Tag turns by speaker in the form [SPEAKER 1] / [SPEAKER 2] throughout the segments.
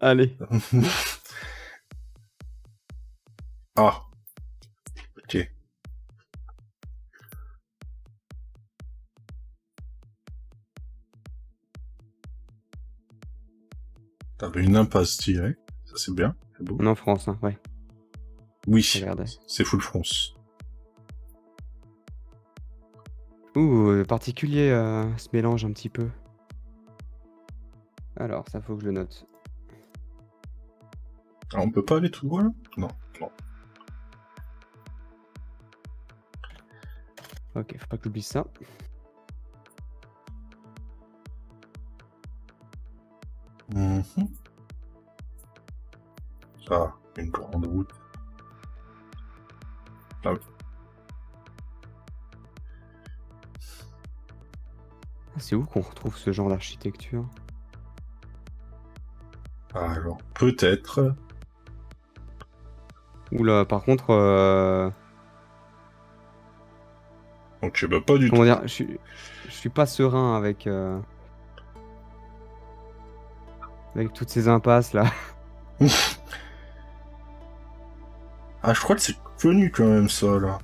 [SPEAKER 1] Allez.
[SPEAKER 2] Ah, ok. T'avais une impasse direct, ça c'est bien, c'est beau.
[SPEAKER 1] On est en France, hein, ouais.
[SPEAKER 2] Oui,
[SPEAKER 1] Regardez.
[SPEAKER 2] c'est full France.
[SPEAKER 1] Ouh, particulier ce mélange un petit peu. Alors, ça faut que je le note.
[SPEAKER 2] Ah, on peut pas aller tout droit là? Non, non.
[SPEAKER 1] Ok, faut pas que j'oublie ça.
[SPEAKER 2] Mhm. Ah, une grande route. Ah,
[SPEAKER 1] C'est où qu'on retrouve ce genre d'architecture?
[SPEAKER 2] alors, peut-être.
[SPEAKER 1] Oula, par contre,
[SPEAKER 2] Ok, bah pas du
[SPEAKER 1] comment
[SPEAKER 2] tout.
[SPEAKER 1] dire, je suis pas serein avec toutes ces impasses là.
[SPEAKER 2] Ah, je crois que c'est connu quand même ça là.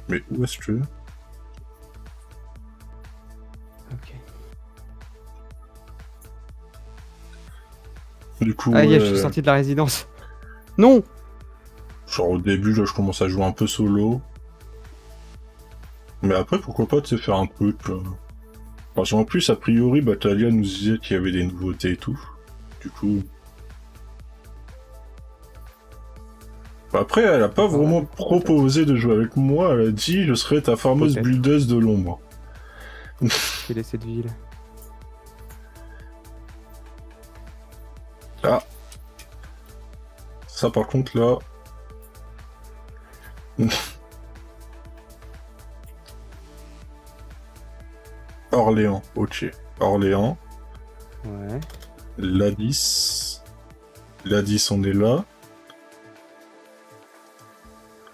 [SPEAKER 2] Mais où est-ce que...
[SPEAKER 1] Ok.
[SPEAKER 2] Du coup,
[SPEAKER 1] Ah, je suis sorti de la résidence. Non!
[SPEAKER 2] genre au début, là, je commence à jouer un peu solo. Mais après, pourquoi pas de se faire un truc. Parce qu'en plus, a priori, Batalia nous disait qu'il y avait des nouveautés et tout. Du coup. Après, elle a pas
[SPEAKER 1] Ah ouais,
[SPEAKER 2] vraiment
[SPEAKER 1] du coup, peut-être.
[SPEAKER 2] proposé de jouer avec moi. Elle a dit je serais ta fameuse
[SPEAKER 1] Peut-être.
[SPEAKER 2] buildeuse de l'ombre.
[SPEAKER 1] Quelle est cette ville?
[SPEAKER 2] Ah. Ça, par contre, là. Orléans. Ok. Orléans.
[SPEAKER 1] Ouais.
[SPEAKER 2] Ladis. Ladis, on est là.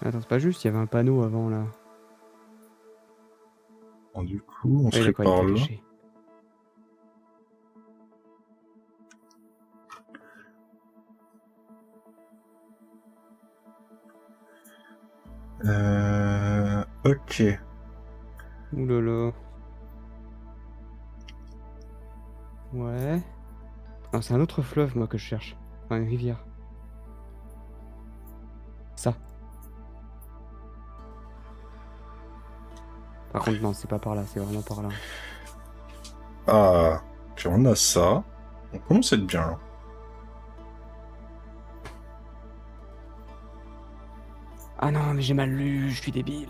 [SPEAKER 1] Attends, c'est pas juste, il y avait un panneau avant là.
[SPEAKER 2] Bon, du coup, on
[SPEAKER 1] Ah oui,
[SPEAKER 2] serait
[SPEAKER 1] d'accord, il
[SPEAKER 2] par
[SPEAKER 1] était
[SPEAKER 2] là.
[SPEAKER 1] caché.
[SPEAKER 2] Ok.
[SPEAKER 1] Ouh là là. Ouais. Ah, c'est un autre fleuve, moi, que je cherche. Enfin, une rivière. Ça. Par contre, non, c'est pas par là, c'est vraiment par là.
[SPEAKER 2] Ah. Ok, on a ça. On commence à être bien là.
[SPEAKER 1] Ah non, mais j'ai mal lu, je suis débile.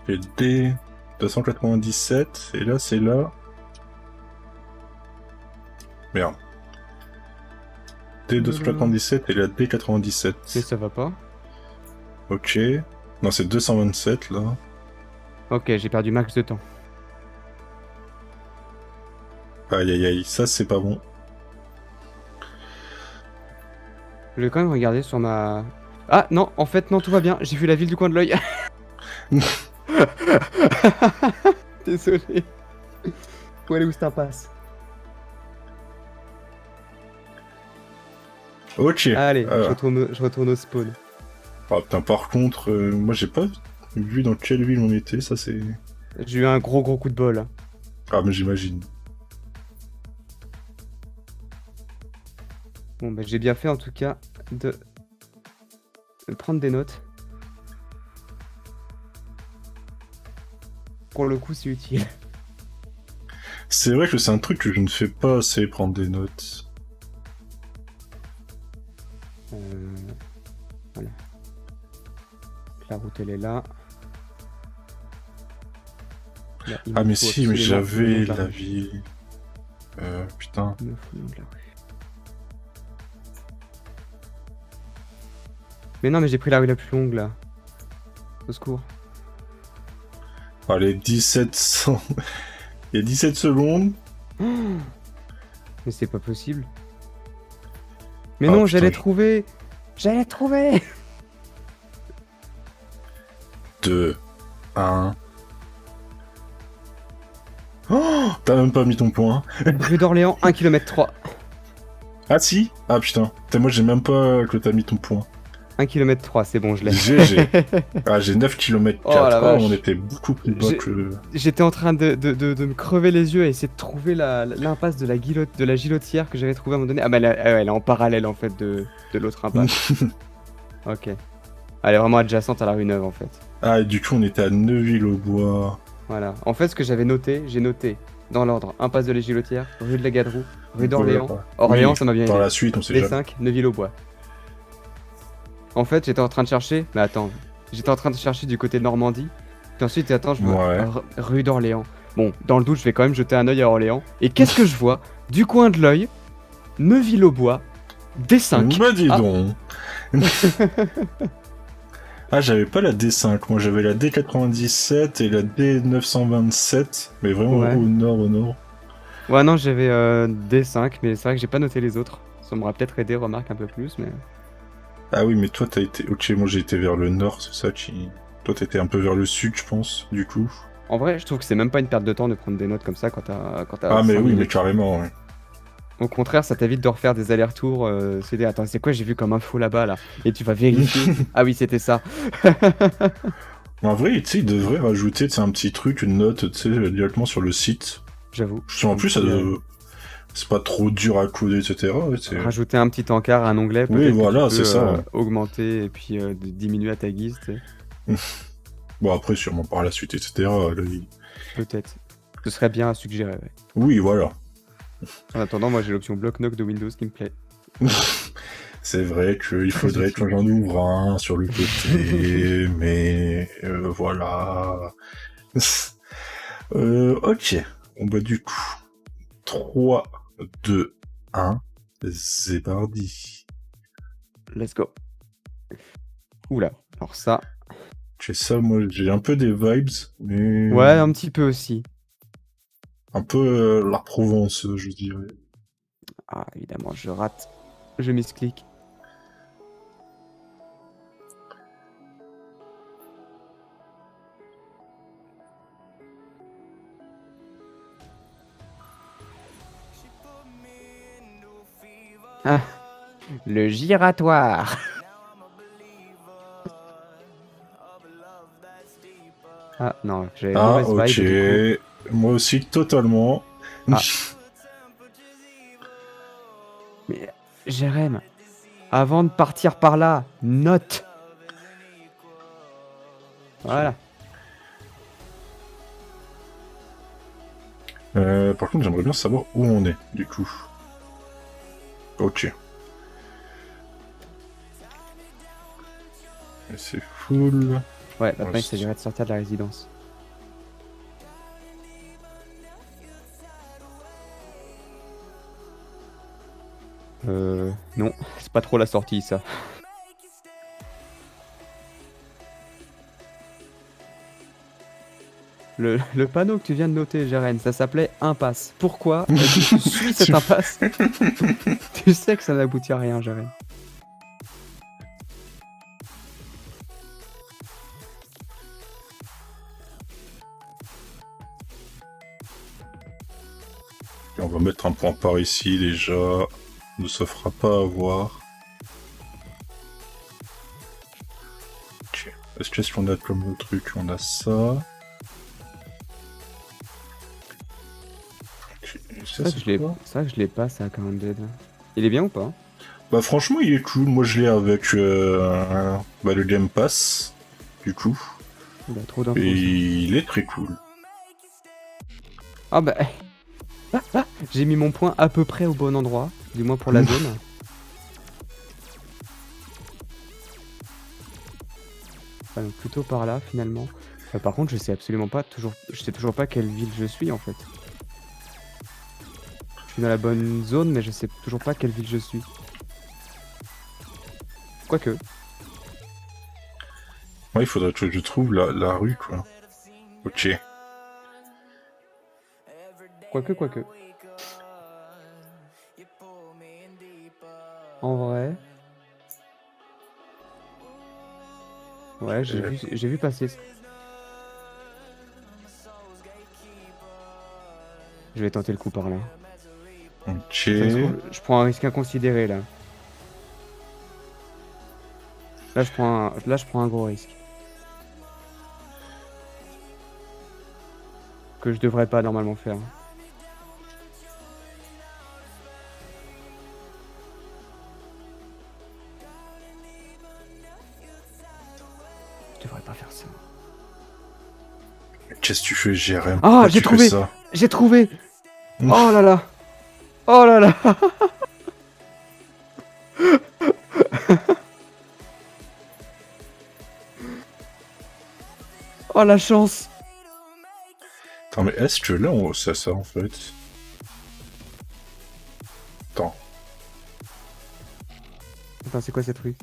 [SPEAKER 2] J'ai D 297 et là c'est là. Merde. D
[SPEAKER 1] Ouh là là.
[SPEAKER 2] 297 et la D
[SPEAKER 1] Mais
[SPEAKER 2] 97.
[SPEAKER 1] ça va pas.
[SPEAKER 2] Ok. Non, c'est 227 là.
[SPEAKER 1] Ok, j'ai perdu max de temps.
[SPEAKER 2] Aïe aïe aïe, ça c'est pas bon.
[SPEAKER 1] Je vais quand même regarder sur ma... Ah non, en fait, non, tout va bien. J'ai vu la ville du coin de l'œil. Désolé. Faut aller où ça passe.
[SPEAKER 2] Ok.
[SPEAKER 1] Allez, je retourne au spawn.
[SPEAKER 2] Ah putain, par contre, moi j'ai pas vu dans quelle ville on était, ça c'est...
[SPEAKER 1] J'ai eu un gros coup de bol.
[SPEAKER 2] Ah mais j'imagine.
[SPEAKER 1] Bon, bah, j'ai bien fait en tout cas de prendre des notes. Pour le coup, c'est utile.
[SPEAKER 2] C'est vrai que c'est un truc que je ne fais pas assez, prendre des notes.
[SPEAKER 1] Voilà. La route, elle est là. Là, il
[SPEAKER 2] Ah
[SPEAKER 1] me
[SPEAKER 2] mais
[SPEAKER 1] faut
[SPEAKER 2] si, mais
[SPEAKER 1] absolument le nom
[SPEAKER 2] j'avais
[SPEAKER 1] de la
[SPEAKER 2] la
[SPEAKER 1] rue.
[SPEAKER 2] ville... putain.
[SPEAKER 1] Il me faut le nom de la rue. Mais non, mais j'ai pris la rue la plus longue là. Au secours.
[SPEAKER 2] Allez, 1700... Il y a 17 secondes.
[SPEAKER 1] Mais c'est pas possible. Mais
[SPEAKER 2] Ah
[SPEAKER 1] non,
[SPEAKER 2] putain,
[SPEAKER 1] j'allais trouver. J'allais trouver.
[SPEAKER 2] 2, 1. Oh, t'as même pas mis ton point.
[SPEAKER 1] Rue d'Orléans, 1 km 3.
[SPEAKER 2] Ah si. Ah putain. Moi j'ai même pas que t'as mis ton point.
[SPEAKER 1] 1 km 3, c'est bon, je l'ai.
[SPEAKER 2] GG. Ah, j'ai 9 km
[SPEAKER 1] Oh la
[SPEAKER 2] 4. Oh, on
[SPEAKER 1] vache.
[SPEAKER 2] était beaucoup plus bas que...
[SPEAKER 1] J'étais en train de me crever les yeux à essayer de trouver l'impasse de la Gilotière que j'avais trouvée à un moment donné. Ah bah elle est en parallèle en fait de l'autre impasse. Ok. Elle est vraiment adjacente à la rue Neuve en fait.
[SPEAKER 2] Ah, et du coup on était à Neuville-au-Bois.
[SPEAKER 1] Voilà. En fait ce que j'avais noté, j'ai noté dans l'ordre impasse de la Gilotière, rue de la Gadroue, rue d'Orléans.
[SPEAKER 2] Voilà.
[SPEAKER 1] Orléans
[SPEAKER 2] Oui,
[SPEAKER 1] ça m'a bien
[SPEAKER 2] par
[SPEAKER 1] aidé.
[SPEAKER 2] la suite, on sait
[SPEAKER 1] Les
[SPEAKER 2] jamais.
[SPEAKER 1] 5, Neuville-au-Bois. En fait j'étais en train de chercher, mais attends, j'étais en train de chercher du côté de Normandie. Puis ensuite attends, je vois
[SPEAKER 2] Ouais.
[SPEAKER 1] rue d'Orléans. Bon, dans le doute, je vais quand même jeter un œil à Orléans. Et qu'est-ce que je vois? Du coin de l'œil, Neuville-au-Bois, D5.
[SPEAKER 2] Bah dis
[SPEAKER 1] Ah.
[SPEAKER 2] donc. Ah, j'avais pas la D5, moi j'avais la D97 et la D927, mais vraiment
[SPEAKER 1] Ouais.
[SPEAKER 2] au nord, au nord.
[SPEAKER 1] Ouais, non, j'avais D5, mais c'est vrai que j'ai pas noté les autres. Ça m'aurait peut-être aidé, remarque un peu plus, mais.
[SPEAKER 2] Ah oui, mais toi t'as été... Ok, moi j'ai été vers le nord, c'est ça qui... Toi t'étais un peu vers le sud, je pense, du coup.
[SPEAKER 1] En vrai, je trouve que c'est même pas une perte de temps de prendre des notes comme ça quand t'as
[SPEAKER 2] Ah mais
[SPEAKER 1] 5
[SPEAKER 2] oui, mais
[SPEAKER 1] minutes.
[SPEAKER 2] carrément, ouais.
[SPEAKER 1] Au contraire, ça t'évite de refaire des allers-retours. Attends, c'est quoi j'ai vu comme info là-bas là? Et tu vas vérifier. Ah oui, c'était ça.
[SPEAKER 2] En vrai, tu sais, ils devraient rajouter un petit truc, une note, tu sais, directement sur le site.
[SPEAKER 1] J'avoue.
[SPEAKER 2] En plus, c'est pas trop dur à coder, etc. Ouais,
[SPEAKER 1] Rajouter un petit encart, un onglet,
[SPEAKER 2] oui,
[SPEAKER 1] peut-être que
[SPEAKER 2] voilà,
[SPEAKER 1] tu
[SPEAKER 2] c'est
[SPEAKER 1] peux
[SPEAKER 2] ça. Ouais.
[SPEAKER 1] augmenter et puis diminuer à ta guise, tu sais.
[SPEAKER 2] Bon, après, sûrement par la suite, etc. Là,
[SPEAKER 1] Peut-être. Ce serait bien à suggérer, ouais.
[SPEAKER 2] Oui, voilà.
[SPEAKER 1] En attendant, moi j'ai l'option bloc-notes de Windows qui me plaît.
[SPEAKER 2] C'est vrai qu'il faudrait que j'en ouvre un sur le côté, mais voilà. Ok. Bon bah du coup, 3, 2, 1, c'est parti.
[SPEAKER 1] Let's go. Oula, alors ça...
[SPEAKER 2] C'est ça, moi j'ai un peu des vibes, mais...
[SPEAKER 1] Ouais, un petit peu aussi.
[SPEAKER 2] Un peu la Provence, je dirais.
[SPEAKER 1] Ah, évidemment, je rate. Je misclick. Ah, le giratoire. Ah, non, j'avais
[SPEAKER 2] Ah,
[SPEAKER 1] mauvaise
[SPEAKER 2] ok.
[SPEAKER 1] vibe, du coup.
[SPEAKER 2] Moi aussi, totalement.
[SPEAKER 1] Ah. Mais, Jérém, avant de partir par là, note. Voilà.
[SPEAKER 2] Par contre, j'aimerais bien savoir où on est, du coup. Ok. Et c'est full.
[SPEAKER 1] Ouais, maintenant
[SPEAKER 2] Ouais,
[SPEAKER 1] il s'agirait de sortir de la résidence. Non, c'est pas trop la sortie, ça. Le panneau que tu viens de noter, Jérém, ça s'appelait impasse. Pourquoi est-ce que tu suis cette impasse? Tu sais que ça n'aboutit à rien, Jérém.
[SPEAKER 2] Et on va mettre un point par ici, déjà. Ne se fera pas avoir. Ok. Est-ce qu'on a comme le truc? On a ça. Ok. Ça, c'est quoi?
[SPEAKER 1] C'est vrai que je l'ai pas, ça, quand même, Dead. Il est bien ou pas?
[SPEAKER 2] Bah franchement, il est cool. Moi, je l'ai avec le Game Pass, du coup.
[SPEAKER 1] Il a trop d'infos,
[SPEAKER 2] Et
[SPEAKER 1] ça.
[SPEAKER 2] il est très cool.
[SPEAKER 1] Ah bah... J'ai mis mon point à peu près au bon endroit, du moins pour la zone. Enfin, plutôt par là, finalement. Par contre, je sais absolument pas, je sais toujours pas quelle ville je suis, en fait. Je suis dans la bonne zone, mais je sais toujours pas quelle ville je suis. Quoique.
[SPEAKER 2] Ouais, il faudrait que je trouve la rue, quoi. Ok.
[SPEAKER 1] Quoique. En vrai... Ouais, j'ai vu passer ça. Je vais tenter le coup par là.
[SPEAKER 2] Ok.
[SPEAKER 1] Ça se trouve, je prends un risque inconsidéré là. Là, je prends un gros risque. Que je devrais pas normalement faire. Je devrais pas faire ça.
[SPEAKER 2] Qu'est-ce que tu fais, Jérém?
[SPEAKER 1] Ah,
[SPEAKER 2] Pourquoi
[SPEAKER 1] j'ai
[SPEAKER 2] tu fais
[SPEAKER 1] trouvé!
[SPEAKER 2] ça?
[SPEAKER 1] J'ai trouvé! Oh là là! Oh là là! Oh la chance!
[SPEAKER 2] Attends, mais est-ce que là, c'est ça, en fait? Attends.
[SPEAKER 1] Attends, c'est quoi cette rue?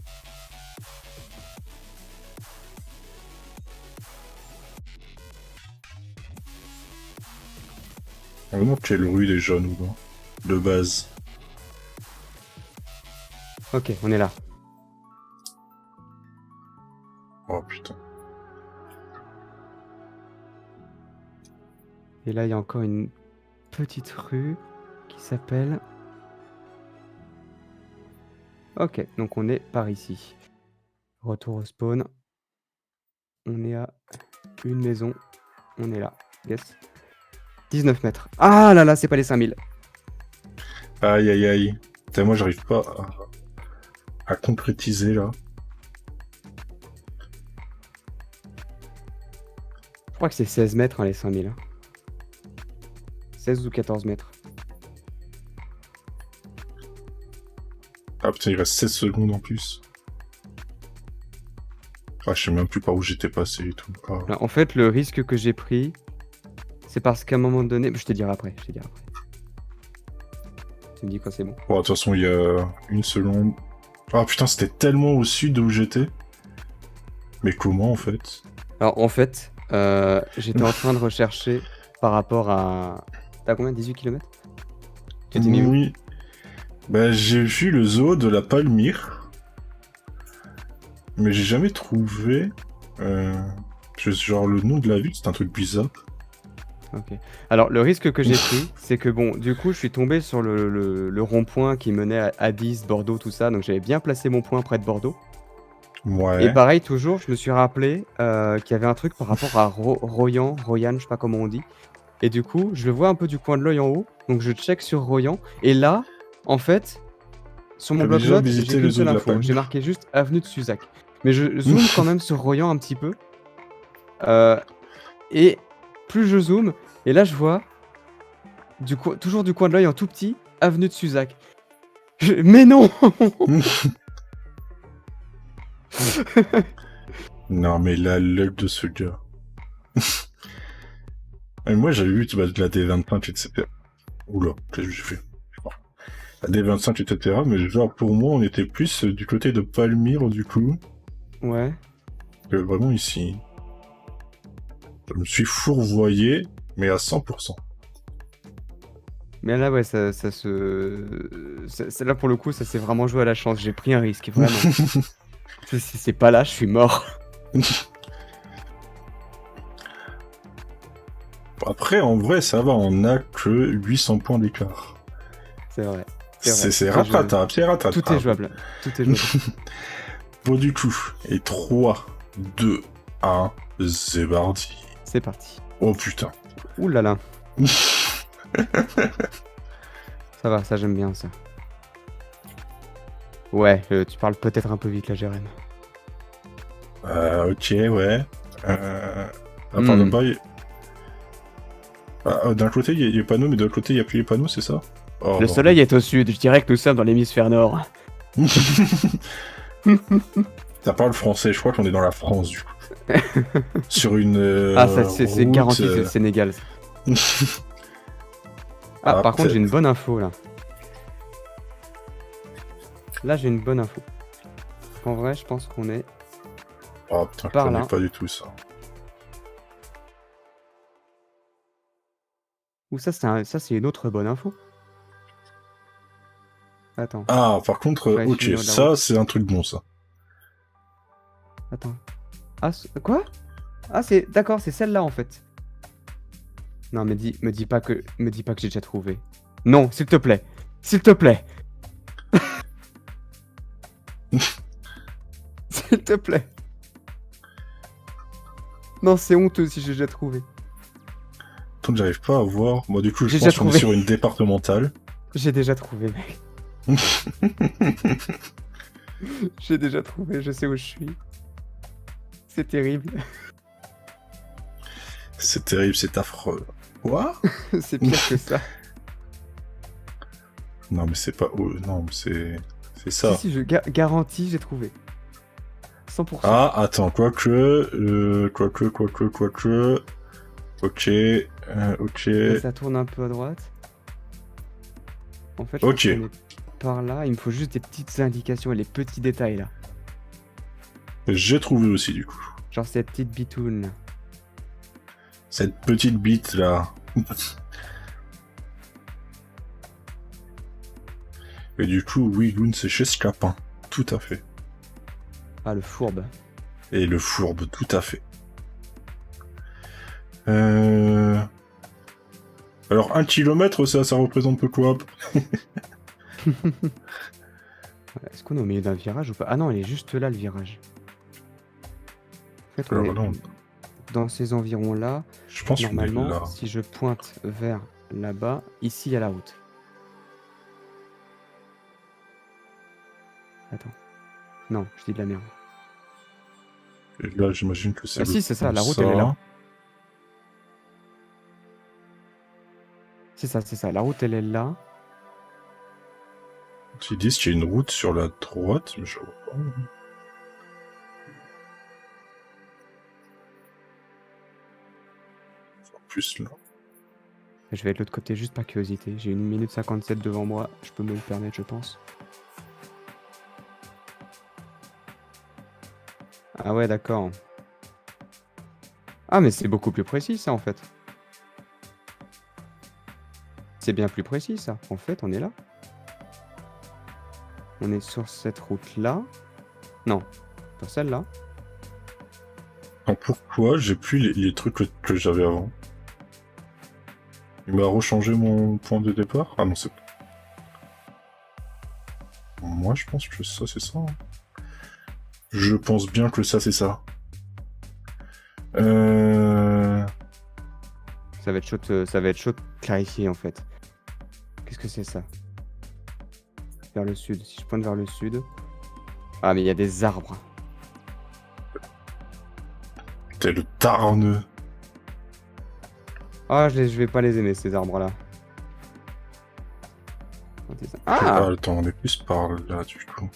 [SPEAKER 2] Vraiment, quelle rue déjà, nous, là? De base.
[SPEAKER 1] Ok, on est là.
[SPEAKER 2] Oh, putain.
[SPEAKER 1] Et là, il y a encore une petite rue qui s'appelle... Ok, donc on est par ici. Retour au spawn. On est à une maison. On est là. Yes. 19 mètres. Ah là là, c'est pas les 5000.
[SPEAKER 2] Aïe, aïe, aïe. Putain, moi, j'arrive pas à concrétiser, là.
[SPEAKER 1] Je crois que c'est 16 mètres, hein, les 5000. Hein. 16 ou 14 mètres.
[SPEAKER 2] Ah, putain, il reste 16 secondes en plus. Ah, je sais même plus par où j'étais passé et tout. Ah.
[SPEAKER 1] Là, en fait, le risque que j'ai pris, c'est parce qu'à un moment donné... Je te dirai après, Tu me dis quand c'est bon.
[SPEAKER 2] Bon, de toute façon, il y a une seconde. Ah, putain, c'était tellement au sud de où j'étais. Mais comment, en fait?
[SPEAKER 1] Alors, en fait, j'étais en train de rechercher par rapport à... T'as combien? 18 km? Tu t'es mis où?
[SPEAKER 2] Oui. Bah, j'ai vu le zoo de la Palmyre. Mais j'ai jamais trouvé... genre, le nom de la ville, c'est un truc bizarre.
[SPEAKER 1] Ok. Alors, le risque que j'ai pris, c'est que bon, du coup, je suis tombé sur le rond-point qui menait à 10, Bordeaux, tout ça. Donc, j'avais bien placé mon point près de Bordeaux.
[SPEAKER 2] Ouais.
[SPEAKER 1] Et pareil, toujours, je me suis rappelé qu'il y avait un truc par rapport à Royan, je sais pas comment on dit. Et du coup, je le vois un peu du coin de l'œil en haut. Donc, je check sur Royan. Et là, en fait, sur mon
[SPEAKER 2] T'avais déjà
[SPEAKER 1] bloc-notes,
[SPEAKER 2] visité
[SPEAKER 1] j'ai
[SPEAKER 2] le
[SPEAKER 1] qu'une
[SPEAKER 2] zoo
[SPEAKER 1] seule
[SPEAKER 2] de la
[SPEAKER 1] info. J'ai
[SPEAKER 2] Palmyre?
[SPEAKER 1] marqué juste avenue de Suzac. Mais je zoome quand même sur Royan un petit peu. Et plus je zoome, et là, je vois, toujours du coin de l'œil en tout petit, avenue de Suzac. Mais non!
[SPEAKER 2] Non, mais là, l'œil de ce gars. Et moi, j'avais vu bah, de la D25, etc. Oula, qu'est-ce que j'ai fait? La D25, etc. Mais genre, pour moi, on était plus du côté de Palmyre, du coup,
[SPEAKER 1] Ouais.
[SPEAKER 2] que vraiment ici. Je me suis fourvoyé, mais à 100%.
[SPEAKER 1] Mais là, ouais, là, pour le coup, ça s'est vraiment joué à la chance. J'ai pris un risque, vraiment. Si c'est pas là, je suis mort.
[SPEAKER 2] Après, en vrai, ça va, on a que 800 points d'écart.
[SPEAKER 1] C'est vrai.
[SPEAKER 2] C'est rattrapable, c'est rattrapable.
[SPEAKER 1] Tout est jouable. Tout est jouable.
[SPEAKER 2] Bon, du coup, et 3, 2, 1, c'est parti.
[SPEAKER 1] C'est parti.
[SPEAKER 2] Oh putain.
[SPEAKER 1] Ouh là là. Ça va, ça j'aime bien ça. Ouais, tu parles peut-être un peu vite là, Jérém.
[SPEAKER 2] Ok, ouais. Pardon, d'un côté, il y a les panneaux, mais de l'autre côté, il n'y a plus les panneaux, c'est ça? Oh,
[SPEAKER 1] le soleil est au sud, je dirais que nous sommes dans l'hémisphère nord.
[SPEAKER 2] Ça parle français, je crois qu'on est dans la France, du coup. Sur une
[SPEAKER 1] Ah, ça, c'est
[SPEAKER 2] route,
[SPEAKER 1] garanti, c'est le Sénégal. Ah, par contre, j'ai une bonne info, là. Là, j'ai une bonne info. En vrai, je pense qu'on est...
[SPEAKER 2] Oh putain, je
[SPEAKER 1] par
[SPEAKER 2] connais
[SPEAKER 1] là.
[SPEAKER 2] pas du tout ça.
[SPEAKER 1] Ou ça, c'est une autre bonne info. Attends.
[SPEAKER 2] Ah, par contre,
[SPEAKER 1] Ouais,
[SPEAKER 2] ok, ça, c'est un truc bon, ça.
[SPEAKER 1] Attends. Ah, quoi? Ah, c'est... D'accord, c'est celle-là, en fait. Non, me dis pas que j'ai déjà trouvé. Non, s'il te plaît. S'il te plaît. S'il te plaît. Non, c'est honteux si j'ai déjà trouvé.
[SPEAKER 2] Tant que j'arrive pas à voir. Moi, du coup, je
[SPEAKER 1] J'ai
[SPEAKER 2] pense
[SPEAKER 1] déjà
[SPEAKER 2] qu'on est
[SPEAKER 1] trouvé.
[SPEAKER 2] sur une départementale.
[SPEAKER 1] J'ai déjà trouvé, mec. J'ai déjà trouvé, je sais où je suis. C'est terrible.
[SPEAKER 2] C'est terrible, c'est affreux. Quoi?
[SPEAKER 1] C'est pire que ça.
[SPEAKER 2] Non, mais c'est pas. Oh, non, mais c'est. C'est
[SPEAKER 1] Si,
[SPEAKER 2] ça.
[SPEAKER 1] si, je garantis, j'ai trouvé. 100%.
[SPEAKER 2] Ah, attends, quoique. Ok. Ok.
[SPEAKER 1] Là, ça tourne un peu à droite. En fait, je pense
[SPEAKER 2] Ok.
[SPEAKER 1] qu'on est par là. Il me faut juste des petites indications et les petits détails, là.
[SPEAKER 2] J'ai trouvé aussi, du coup.
[SPEAKER 1] Genre cette petite bitoune.
[SPEAKER 2] Cette petite bite là. Et du coup, oui, Loon, c'est chez Scapin. Tout à fait.
[SPEAKER 1] Ah, le fourbe.
[SPEAKER 2] Et le fourbe, tout à fait. Alors, 1 kilomètre, ça représente quoi?
[SPEAKER 1] Est-ce qu'on est au milieu d'un virage ou pas? Ah non, il est juste là, le virage. En fait, on
[SPEAKER 2] Alors
[SPEAKER 1] est
[SPEAKER 2] là,
[SPEAKER 1] dans ces environs-là.
[SPEAKER 2] je pense qu'on est
[SPEAKER 1] Normalement,
[SPEAKER 2] là.
[SPEAKER 1] si je pointe vers là-bas, ici, il y a la route. Attends. Non, je dis de la merde.
[SPEAKER 2] Et là, j'imagine que c'est
[SPEAKER 1] Ah
[SPEAKER 2] le
[SPEAKER 1] si, c'est ça,
[SPEAKER 2] pont,
[SPEAKER 1] la route, elle est là. C'est ça, la route, elle est là.
[SPEAKER 2] Ils disent qu'il y a une route sur la droite, mais je vois pas. En plus, là.
[SPEAKER 1] Je vais de l'autre côté juste par curiosité. J'ai 1 minute 57 devant moi. Je peux me le permettre, je pense. Ah ouais, d'accord. Ah, mais c'est beaucoup plus précis, ça, en fait. C'est bien plus précis, ça. En fait, on est là. On est sur cette route-là. Non, sur celle-là.
[SPEAKER 2] Alors pourquoi j'ai plus les trucs que j'avais avant? Il m'a rechangé mon point de départ? Ah non, c'est... Moi, je pense que ça, c'est ça. Hein. Je pense bien que ça, c'est ça.
[SPEAKER 1] Ça va être chaud de clarifier, en fait. Qu'est-ce que c'est, ça? Vers le sud. Si je pointe vers le sud... Ah, mais il y a des arbres.
[SPEAKER 2] T'es le Tarn.
[SPEAKER 1] Ah, je vais pas les aimer, ces arbres-là.
[SPEAKER 2] Ah,
[SPEAKER 1] Ah!
[SPEAKER 2] attends, on est plus par là, du coup.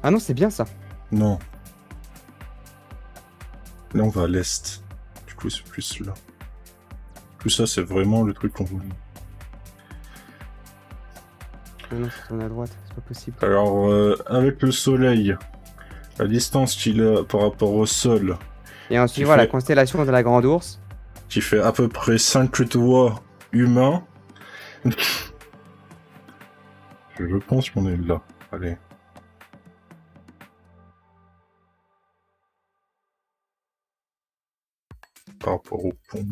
[SPEAKER 1] Ah non, c'est bien ça.
[SPEAKER 2] Non. Là, on va à l'est. Du coup, c'est plus là. Tout ça, c'est vraiment le truc qu'on voulait.
[SPEAKER 1] Ah non, ça tourne à droite, c'est pas possible.
[SPEAKER 2] Alors, avec le soleil, la distance qu'il a par rapport au sol,
[SPEAKER 1] Et en suivant la constellation de la Grande Ourse.
[SPEAKER 2] qui fait à peu près 5 doigts humains. Je pense qu'on est là. Allez. Par rapport au pont.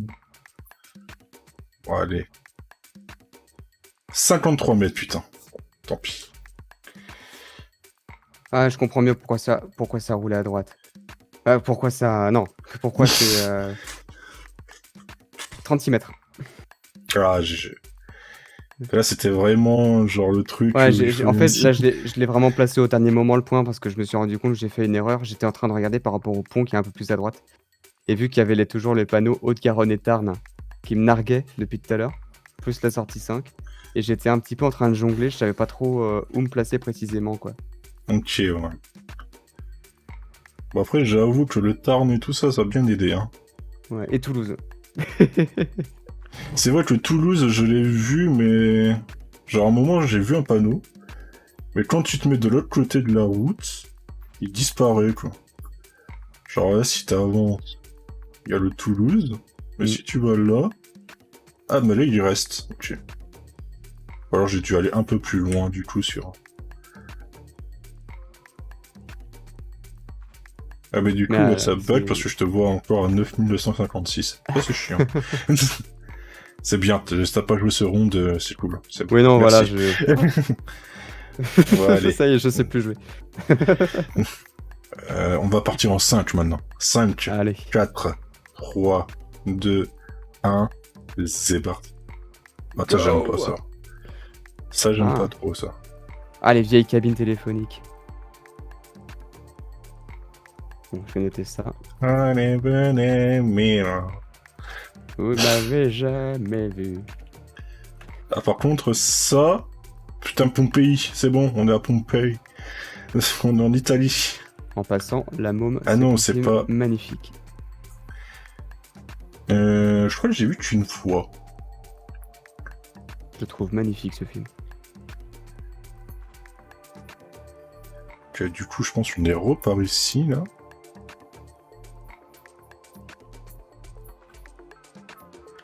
[SPEAKER 2] Bon, allez. 53 mètres, putain. Tant pis.
[SPEAKER 1] Ah, je comprends mieux pourquoi ça roulait à droite. Pourquoi ça... Non. Pourquoi c'est... 36 mètres.
[SPEAKER 2] Ah, GG. Là, c'était vraiment genre le truc...
[SPEAKER 1] Ouais, en fait, là, je l'ai vraiment placé au dernier moment, le point, parce que je me suis rendu compte que j'ai fait une erreur. J'étais en train de regarder par rapport au pont qui est un peu plus à droite. Et vu qu'il y avait toujours les panneaux Haute-Garonne et Tarn qui me narguaient depuis tout à l'heure, plus la sortie 5, et j'étais un petit peu en train de jongler, je savais pas trop où me placer précisément, quoi.
[SPEAKER 2] Ok, ouais. Bon, après, j'avoue que le Tarn et tout ça, ça a bien aidé, hein.
[SPEAKER 1] Ouais, et Toulouse.
[SPEAKER 2] C'est vrai que Toulouse, je l'ai vu, mais... Genre, à un moment, j'ai vu un panneau, mais quand tu te mets de l'autre côté de la route, il disparaît, quoi. Genre là, si t'avances, il y a le Toulouse, mais si tu vas là... Ah, mais là, il y reste. Ok. Alors, j'ai dû aller un peu plus loin, du coup, sur... Ah, mais du
[SPEAKER 1] Mais
[SPEAKER 2] coup, ouais, ça bug
[SPEAKER 1] c'est...
[SPEAKER 2] parce que je te vois encore à 9256. Ça, c'est chiant. C'est bien, t'as pas joué ce round, c'est cool. C'est bon.
[SPEAKER 1] Oui, non, voilà,
[SPEAKER 2] Merci.
[SPEAKER 1] je...
[SPEAKER 2] Ouais, allez.
[SPEAKER 1] Ça y est, je sais plus jouer.
[SPEAKER 2] On va partir en 5 maintenant. 5,
[SPEAKER 1] Allez.
[SPEAKER 2] 4, 3, 2, 1. C'est parti. Ah, ça, j'aime pas
[SPEAKER 1] Go!
[SPEAKER 2] ça. Ça, j'aime pas
[SPEAKER 1] Ah.
[SPEAKER 2] trop ça.
[SPEAKER 1] Ah, les vieilles cabines téléphoniques. Bon, je vais noter ça.
[SPEAKER 2] Allez, venez, mira.
[SPEAKER 1] Vous m'avez jamais vu.
[SPEAKER 2] Ah, par contre, ça. Putain, Pompéi, c'est bon, on est à Pompéi. On est en Italie.
[SPEAKER 1] En passant, la môme,
[SPEAKER 2] Ah non, c'est
[SPEAKER 1] film
[SPEAKER 2] pas.
[SPEAKER 1] magnifique.
[SPEAKER 2] Je crois que j'ai vu qu'une fois.
[SPEAKER 1] Je le trouve magnifique ce film.
[SPEAKER 2] Que, du coup, je pense qu'on est repar ici, là.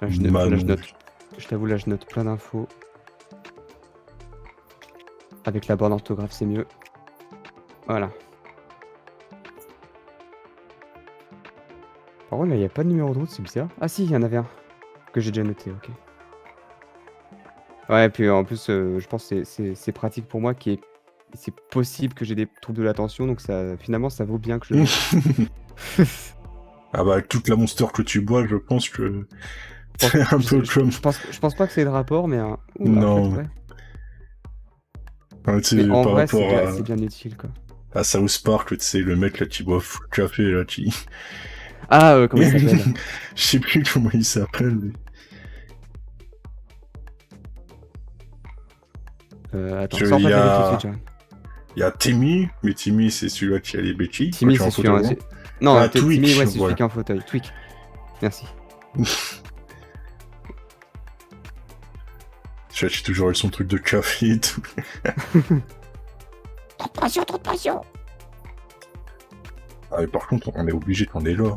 [SPEAKER 1] Là, je note. Je t'avoue, là, je note plein d'infos. Avec la bonne orthographe, c'est mieux. Voilà. Par contre, là, il n'y a pas de numéro de route, c'est bizarre. Ah si, il y en avait un. Que j'ai déjà noté, ok. Ouais, puis en plus, je pense que c'est pratique pour moi c'est possible que j'ai des troubles de l'attention, donc ça, finalement, ça vaut bien que je le note.
[SPEAKER 2] Ah bah, avec toute la monster que tu bois, je pense que
[SPEAKER 1] Je pense,
[SPEAKER 2] c'est un peu comme...
[SPEAKER 1] je pense pas que c'est le rapport, mais en
[SPEAKER 2] Non.
[SPEAKER 1] fait, ouais.
[SPEAKER 2] Ouais, tu
[SPEAKER 1] Mais
[SPEAKER 2] sais,
[SPEAKER 1] en
[SPEAKER 2] par
[SPEAKER 1] vrai,
[SPEAKER 2] rapport
[SPEAKER 1] c'est bien utile, quoi.
[SPEAKER 2] à South Park, tu sais, le mec là qui boit full café, là, qui...
[SPEAKER 1] Ah, comment il s'appelle?
[SPEAKER 2] Je sais plus comment il s'appelle, mais...
[SPEAKER 1] Attends,
[SPEAKER 2] Il
[SPEAKER 1] sors ta
[SPEAKER 2] y
[SPEAKER 1] cabine tout de
[SPEAKER 2] a...
[SPEAKER 1] suite, Johan.
[SPEAKER 2] Il y a Timmy, mais Timmy, c'est celui-là qui a les béquilles.
[SPEAKER 1] Timmy,
[SPEAKER 2] quand tu es
[SPEAKER 1] c'est
[SPEAKER 2] en
[SPEAKER 1] celui-là.
[SPEAKER 2] fauteuil roulant.
[SPEAKER 1] Non,
[SPEAKER 2] Ah,
[SPEAKER 1] Timmy,
[SPEAKER 2] Twitch,
[SPEAKER 1] ouais, c'est celui
[SPEAKER 2] voilà.
[SPEAKER 1] qui est en fauteuil. Tweak. Merci.
[SPEAKER 2] Tu sais, toujours eu son truc de café et tout.
[SPEAKER 1] Trop de pression, trop de pression.
[SPEAKER 2] Ah, mais par contre, on est obligé qu'on est là.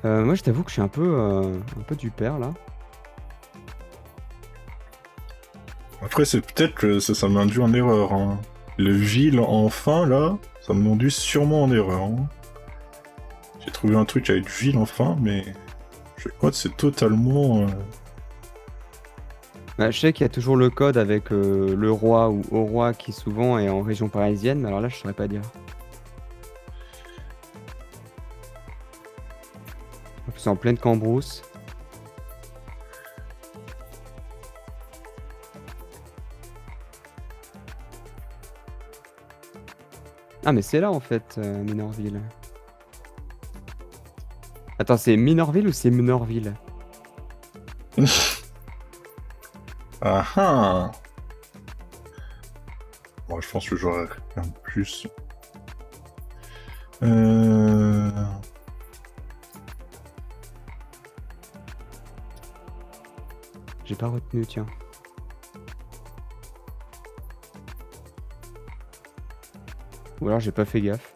[SPEAKER 1] Moi, je t'avoue que je suis un peu du père, là.
[SPEAKER 2] Après, c'est peut-être que ça m'a induit en erreur. Hein. Le ville, enfin, là, ça m'a induit sûrement en erreur. Hein. J'ai trouvé un truc avec ville, enfin, mais... Je crois que c'est totalement...
[SPEAKER 1] Bah, je sais qu'il y a toujours le code avec le roi ou au roi qui souvent est en région parisienne, mais alors là, je saurais pas dire. C'est en pleine Cambrousse. Ah, mais c'est là en fait, Minorville. Attends, c'est Minorville ou c'est Minorville?
[SPEAKER 2] Ah ah. Bon, je pense que j'aurais un plus.
[SPEAKER 1] J'ai pas retenu, tiens. Ou alors j'ai pas fait gaffe.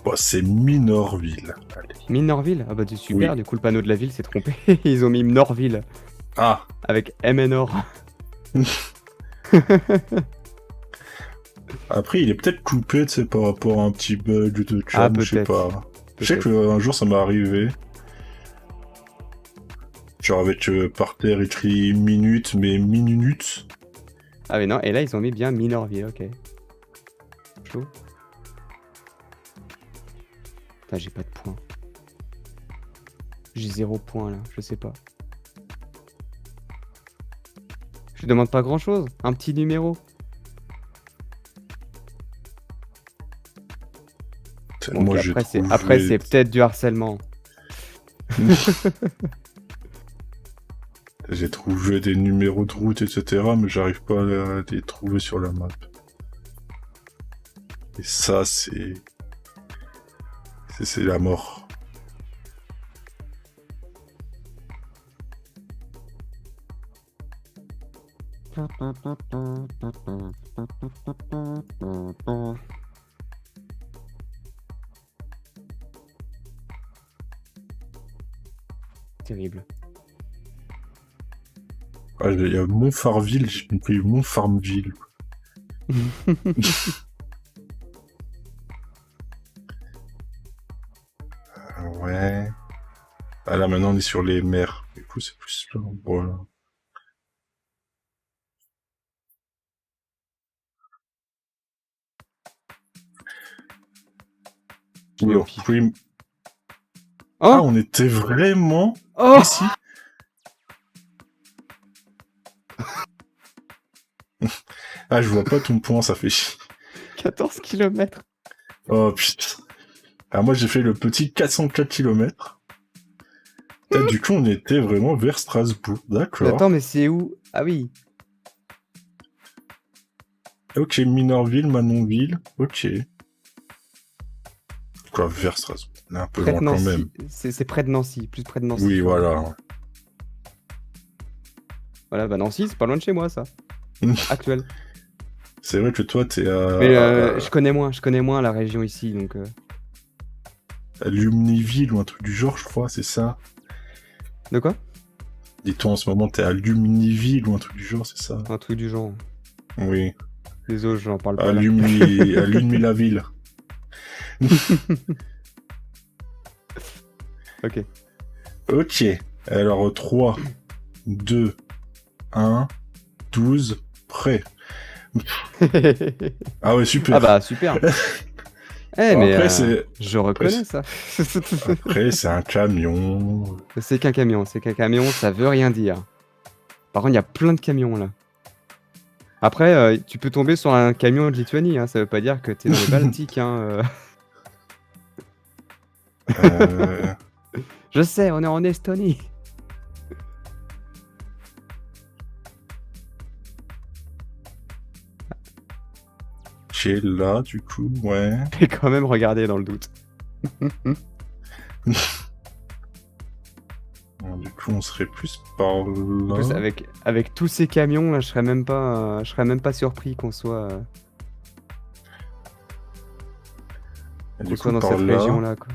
[SPEAKER 2] Bon, c'est Minorville. Allez.
[SPEAKER 1] Minorville? Ah bah c'est super,
[SPEAKER 2] Oui.
[SPEAKER 1] du coup le panneau de la ville s'est trompé. Ils ont mis Minorville
[SPEAKER 2] Ah.
[SPEAKER 1] avec MNOR.
[SPEAKER 2] Après, il est peut-être coupé, tu sais, par rapport à un petit bug de chat,
[SPEAKER 1] Ah,
[SPEAKER 2] je sais
[SPEAKER 1] peut-être.
[SPEAKER 2] pas. Je sais qu'un jour, ça m'est arrivé. Genre avec par terre écrit minute, mais minute.
[SPEAKER 1] Ah mais non, et là ils ont mis bien Minorville, ok. Chaud. Putain, j'ai pas de points. J'ai 0 points là, je sais pas. Je demande pas grand chose, un petit numéro. Bon,
[SPEAKER 2] Moi,
[SPEAKER 1] okay,
[SPEAKER 2] j'ai
[SPEAKER 1] après c'est peut-être du harcèlement.
[SPEAKER 2] J'ai trouvé des numéros de route, etc., mais j'arrive pas à les trouver sur la map. Et ça, c'est la mort.
[SPEAKER 1] Terrible.
[SPEAKER 2] Ouais, il y a Montfarville, j'ai compris Montfarmville. Ouais. Ah là, maintenant, on est sur les mers. Du coup, c'est plus là. Voilà.
[SPEAKER 1] Mais au
[SPEAKER 2] Alors,
[SPEAKER 1] pif.
[SPEAKER 2] Ah,
[SPEAKER 1] Oh
[SPEAKER 2] on était vraiment
[SPEAKER 1] Oh
[SPEAKER 2] ici. Ah, je vois pas ton point, ça fait chier.
[SPEAKER 1] 14 km.
[SPEAKER 2] Oh putain. Ah, moi, j'ai fait le petit 404 km. Du coup, on était vraiment vers Strasbourg.
[SPEAKER 1] Mais attends,
[SPEAKER 2] D'accord.
[SPEAKER 1] mais c'est où? Ah oui.
[SPEAKER 2] Ok, Minorville, Manonville. Ok. Quoi, vers Strasbourg. On est un peu
[SPEAKER 1] Près de
[SPEAKER 2] loin quand même.
[SPEAKER 1] Nancy. C'est près de Nancy, plus près de Nancy.
[SPEAKER 2] Oui,
[SPEAKER 1] pardon.
[SPEAKER 2] voilà.
[SPEAKER 1] Voilà, bah Nancy, c'est pas loin de chez moi, ça. Actuel.
[SPEAKER 2] C'est vrai que toi, t'es à...
[SPEAKER 1] Mais je connais moins la région ici, donc...
[SPEAKER 2] à Lumniville ou un truc du genre, je crois, c'est ça.
[SPEAKER 1] De quoi?
[SPEAKER 2] Dis-toi, en ce moment, t'es à Lumniville ou un truc du genre, c'est ça.
[SPEAKER 1] Un truc du genre.
[SPEAKER 2] Oui.
[SPEAKER 1] Désolé, j'en parle
[SPEAKER 2] À
[SPEAKER 1] pas là.
[SPEAKER 2] Lumni-la-ville.
[SPEAKER 1] Ok.
[SPEAKER 2] Ok. Alors, 3, 2, 1, 12, prêt. Ah ouais, super.
[SPEAKER 1] Ah bah, super. Eh,
[SPEAKER 2] Alors
[SPEAKER 1] mais
[SPEAKER 2] après, c'est...
[SPEAKER 1] je reconnais ça.
[SPEAKER 2] Après, c'est un camion.
[SPEAKER 1] C'est qu'un camion, ça veut rien dire. Par contre, il y a plein de camions là. Après, tu peux tomber sur un camion de Lituanie, hein, ça veut pas dire que t'es dans les Baltiques. Hein. Je sais, on est en Estonie.
[SPEAKER 2] Qui est là, du coup, ouais.
[SPEAKER 1] J'ai quand même regardé dans le doute.
[SPEAKER 2] Bon, du coup, on serait plus par
[SPEAKER 1] En
[SPEAKER 2] là.
[SPEAKER 1] plus, avec tous ces camions là, je serais même pas surpris qu'on soit,
[SPEAKER 2] Et
[SPEAKER 1] qu'on
[SPEAKER 2] du
[SPEAKER 1] soit
[SPEAKER 2] coup,
[SPEAKER 1] dans
[SPEAKER 2] par
[SPEAKER 1] cette
[SPEAKER 2] là.
[SPEAKER 1] région là, quoi.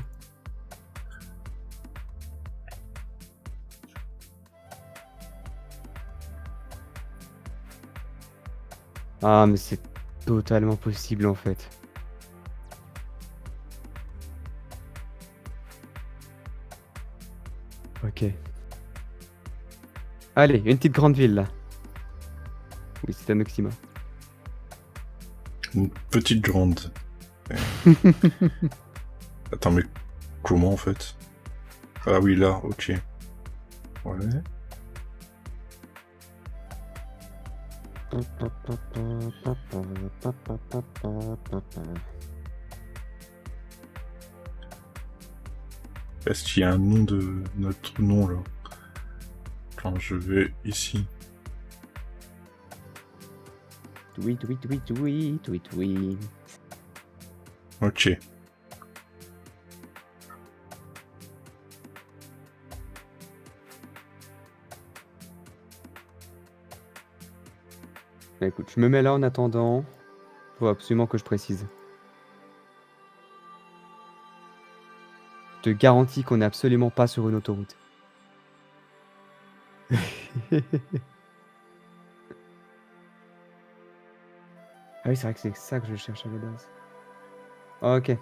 [SPEAKER 1] Ah, mais c'est totalement possible en fait. Ok. Allez, une petite grande ville là. Oui, c'est un oxymore.
[SPEAKER 2] Une petite grande. Attends, mais comment en fait? Ah oui, là, ok. Ouais. Est-ce qu'il y a un nom de notre nom là? Quand je vais ici.
[SPEAKER 1] Tweet, tweet, tweet, tweet, tweet, tweet.
[SPEAKER 2] Ok.
[SPEAKER 1] Bah, écoute, je me mets là en attendant. Faut absolument que je précise. Je te garantis qu'on n'est absolument pas sur une autoroute. Ah oui, c'est vrai que c'est ça que je cherche à la base. Ok.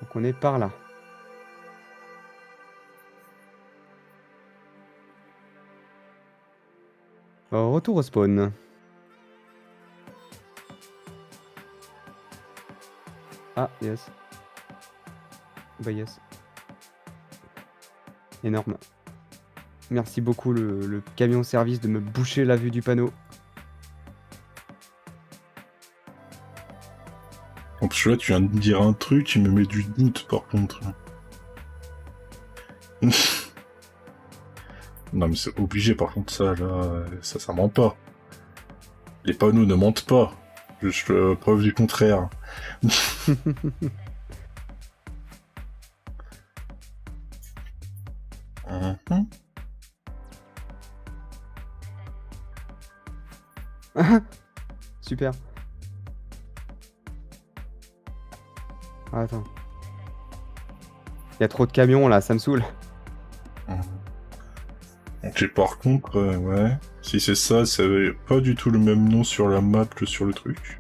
[SPEAKER 1] Donc on est par là. Retour au spawn. Ah, yes. Bah yes. Énorme. Merci beaucoup le camion service de me boucher la vue du panneau.
[SPEAKER 2] En plus, là, tu viens de me dire un truc qui me met du doute par contre. Non, mais c'est obligé par contre, ça là, ça ment pas. Les panneaux ne mentent pas. Juste preuve du contraire. Mhm.
[SPEAKER 1] Super. Ah, attends. Il y a trop de camions là, ça me saoule.
[SPEAKER 2] Ok, Et par contre, ouais, si c'est ça, ça avait pas du tout le même nom sur la map que sur le truc.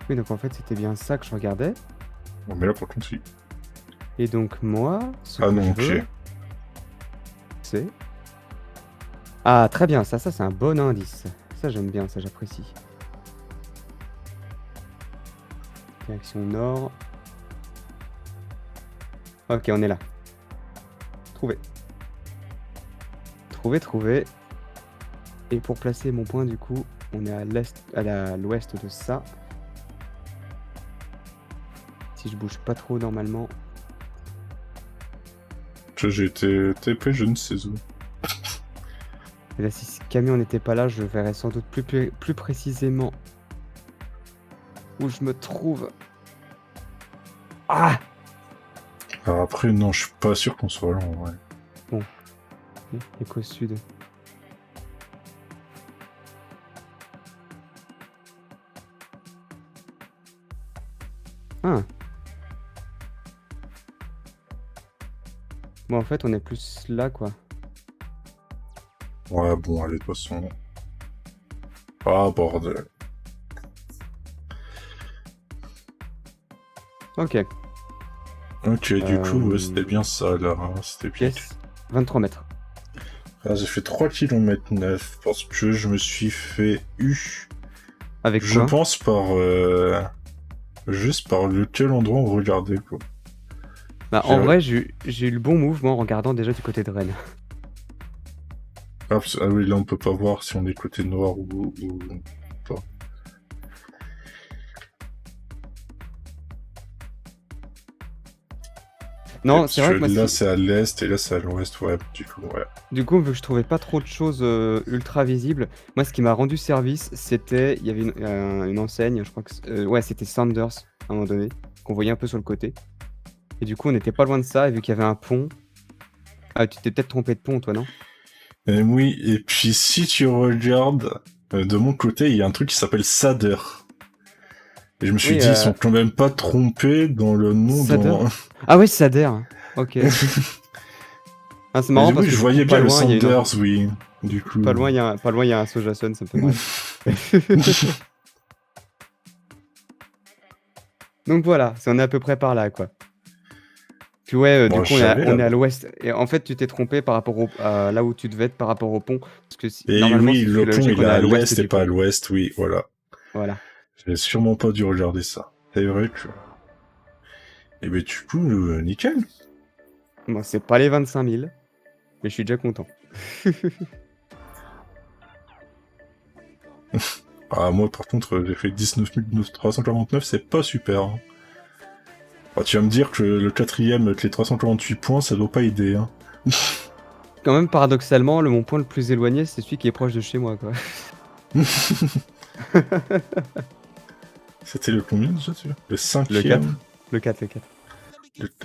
[SPEAKER 1] Oui, donc en fait, c'était bien ça que je regardais.
[SPEAKER 2] Bon, mais là, par contre, si.
[SPEAKER 1] Et donc, moi, ce
[SPEAKER 2] Ah
[SPEAKER 1] que
[SPEAKER 2] non,
[SPEAKER 1] je
[SPEAKER 2] ok.
[SPEAKER 1] veux, c'est... Ah, très bien, ça c'est un bon indice. Ça, j'aime bien, ça, j'apprécie. Direction nord. Ok, on est là. Trouvé. Trouvé. Et pour placer mon point, du coup, on est à l'est, l'ouest de ça. Si je bouge pas trop normalement.
[SPEAKER 2] J'ai été TP, je ne sais où.
[SPEAKER 1] Et là, si ce camion n'était pas là, je verrais sans doute plus précisément où je me trouve. Ah!
[SPEAKER 2] Alors après, non, je suis pas sûr qu'on soit là, en vrai.
[SPEAKER 1] Bon. Et qu'au sud. Ah! Bon, en fait, on est plus là, quoi.
[SPEAKER 2] Ouais, bon, allez, de toute façon... Ah, bordel.
[SPEAKER 1] Ok.
[SPEAKER 2] Ok, du coup, ouais, c'était bien ça, là. Hein, c'était bien.
[SPEAKER 1] Yes. 23 mètres.
[SPEAKER 2] Ah, j'ai fait 3 km 9 parce que je me suis fait eu.
[SPEAKER 1] Avec
[SPEAKER 2] Je
[SPEAKER 1] quoi?
[SPEAKER 2] pense par... juste par lequel endroit on regardait, quoi.
[SPEAKER 1] Bah, en vrai, j'ai eu le bon mouvement en regardant déjà du côté de Rennes.
[SPEAKER 2] Ah, ah oui, là, on peut pas voir si on est côté noir ou pas.
[SPEAKER 1] Non, c'est vrai que moi,
[SPEAKER 2] là, c'est à l'est et là, c'est à l'ouest, ouais, du coup, ouais.
[SPEAKER 1] Du coup, vu que je trouvais pas trop de choses ultra visibles, moi, ce qui m'a rendu service, c'était... Il y avait une enseigne, je crois que... ouais, c'était Sanders, à un moment donné, qu'on voyait un peu sur le côté. Et du coup, on n'était pas loin de ça, et vu qu'il y avait un pont... Ah, tu t'es peut-être trompé de pont, toi, non?
[SPEAKER 2] Oui, et puis si tu regardes, de mon côté, il y a un truc qui s'appelle Sader. Et je me suis dit, ils sont quand même pas trompés dans le nom
[SPEAKER 1] Sader.
[SPEAKER 2] dans...
[SPEAKER 1] Ah ouais, Sader, ok. Ah, c'est marrant parce
[SPEAKER 2] oui,
[SPEAKER 1] que
[SPEAKER 2] je
[SPEAKER 1] du
[SPEAKER 2] voyais
[SPEAKER 1] coup,
[SPEAKER 2] bien
[SPEAKER 1] pas
[SPEAKER 2] le
[SPEAKER 1] loin, il y a
[SPEAKER 2] Sanders, oui, du coup...
[SPEAKER 1] Pas loin, il y a un Sojason, ça me fait marrer. Donc voilà, on est à peu près par là, quoi. Puis ouais,
[SPEAKER 2] Bon,
[SPEAKER 1] du coup, on est à l'ouest. Et en fait, tu t'es trompé par rapport à là où tu devais être par rapport au pont. Parce que
[SPEAKER 2] Et
[SPEAKER 1] normalement,
[SPEAKER 2] oui,
[SPEAKER 1] si tu
[SPEAKER 2] le
[SPEAKER 1] fais la
[SPEAKER 2] pont,
[SPEAKER 1] logique,
[SPEAKER 2] il
[SPEAKER 1] on
[SPEAKER 2] est
[SPEAKER 1] est
[SPEAKER 2] à
[SPEAKER 1] à l'ouest
[SPEAKER 2] l'est et
[SPEAKER 1] du
[SPEAKER 2] pas à
[SPEAKER 1] pont.
[SPEAKER 2] l'ouest, oui, voilà.
[SPEAKER 1] Voilà.
[SPEAKER 2] J'ai sûrement pas dû regarder ça. C'est vrai que... Eh ben, du coup, nickel.
[SPEAKER 1] Bon, c'est pas les 25 000, mais je suis déjà content.
[SPEAKER 2] Ah, moi, par contre, j'ai fait 19 349, c'est pas super. Hein. Ah, tu vas me dire que le quatrième, avec les 348 points, ça doit pas aider. Hein.
[SPEAKER 1] Quand même, paradoxalement, mon point le plus éloigné, c'est celui qui est proche de chez moi, quoi.
[SPEAKER 2] C'était le combien déjà, tu vois? Le 5e.
[SPEAKER 1] Le 4. Le 4.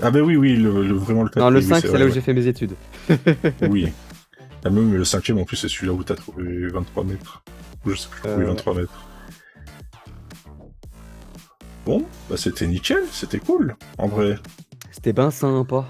[SPEAKER 2] Ah bah oui, vraiment le 4.
[SPEAKER 1] Non, le
[SPEAKER 2] oui,
[SPEAKER 1] 5,
[SPEAKER 2] c'est
[SPEAKER 1] c'est
[SPEAKER 2] vrai,
[SPEAKER 1] là où
[SPEAKER 2] ouais.
[SPEAKER 1] j'ai fait mes études.
[SPEAKER 2] Oui. Ah même le 5e, en plus, c'est celui-là où t'as trouvé 23 mètres. Je sais plus, oui, 23 mètres. Bon, bah c'était nickel, c'était cool, en vrai.
[SPEAKER 1] C'était ben sympa.